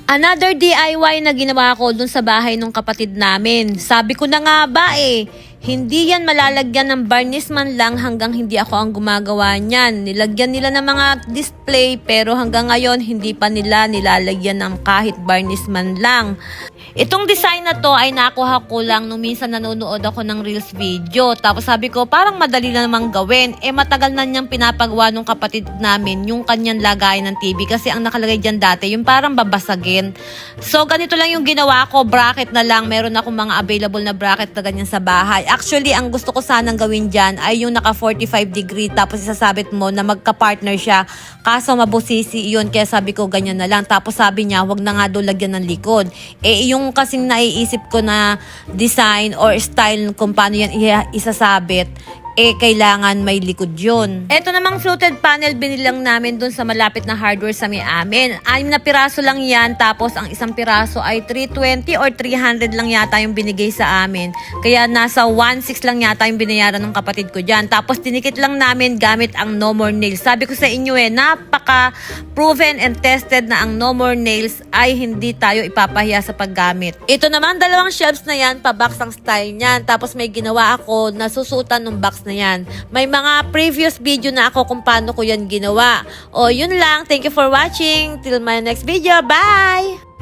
Another DIY na ginawa ko dun sa bahay ng kapatid namin. Sabi ko na nga ba hindi yan malalagyan ng varnish man lang hanggang hindi ako ang gumagawa niyan. Nilagyan nila ng mga display pero hanggang ngayon hindi pa nila nilalagyan ng kahit varnish man lang. Itong design na to ay nakuha ko lang nung minsan nanonood ako ng Reels video. Tapos sabi ko parang madali na namang gawin. Matagal na niyang pinapagawa ng kapatid namin yung kanyang lagayan ng TV kasi ang nakalagay dyan dati yung parang babasagin. So ganito lang yung ginawa ko, bracket na lang. Meron akong mga available na bracket na ganyan sa bahay. Actually, ang gusto ko sanang gawin dyan ay yung naka 45 degree tapos isasabit mo na magka-partner siya. Kaso mabusisi yun kaya sabi ko ganyan na lang. Tapos sabi niya wag na nga daw lagyan ng likod. Yung kasing naiisip ko na design or style kung paano yan isasabit, kailangan may likod yun. Ito namang fluted panel binilang namin dun sa malapit na hardware sa may amin. 6 na piraso lang yan, tapos ang isang piraso ay 320 or 300 lang yata yung binigay sa amin. Kaya nasa 1.6 lang yata yung binayaran ng kapatid ko dyan. Tapos tinikit lang namin gamit ang No More Nails. Sabi ko sa inyo napaka proven and tested na ang No More Nails ay hindi tayo ipapahiya sa paggamit. Ito naman, 2 shelves na yan, pa-box ang style niyan. Tapos may ginawa ako na susutan ng box na yan. May mga previous video na ako kung paano ko yan ginawa. O yun lang. Thank you for watching. Till my next video. Bye!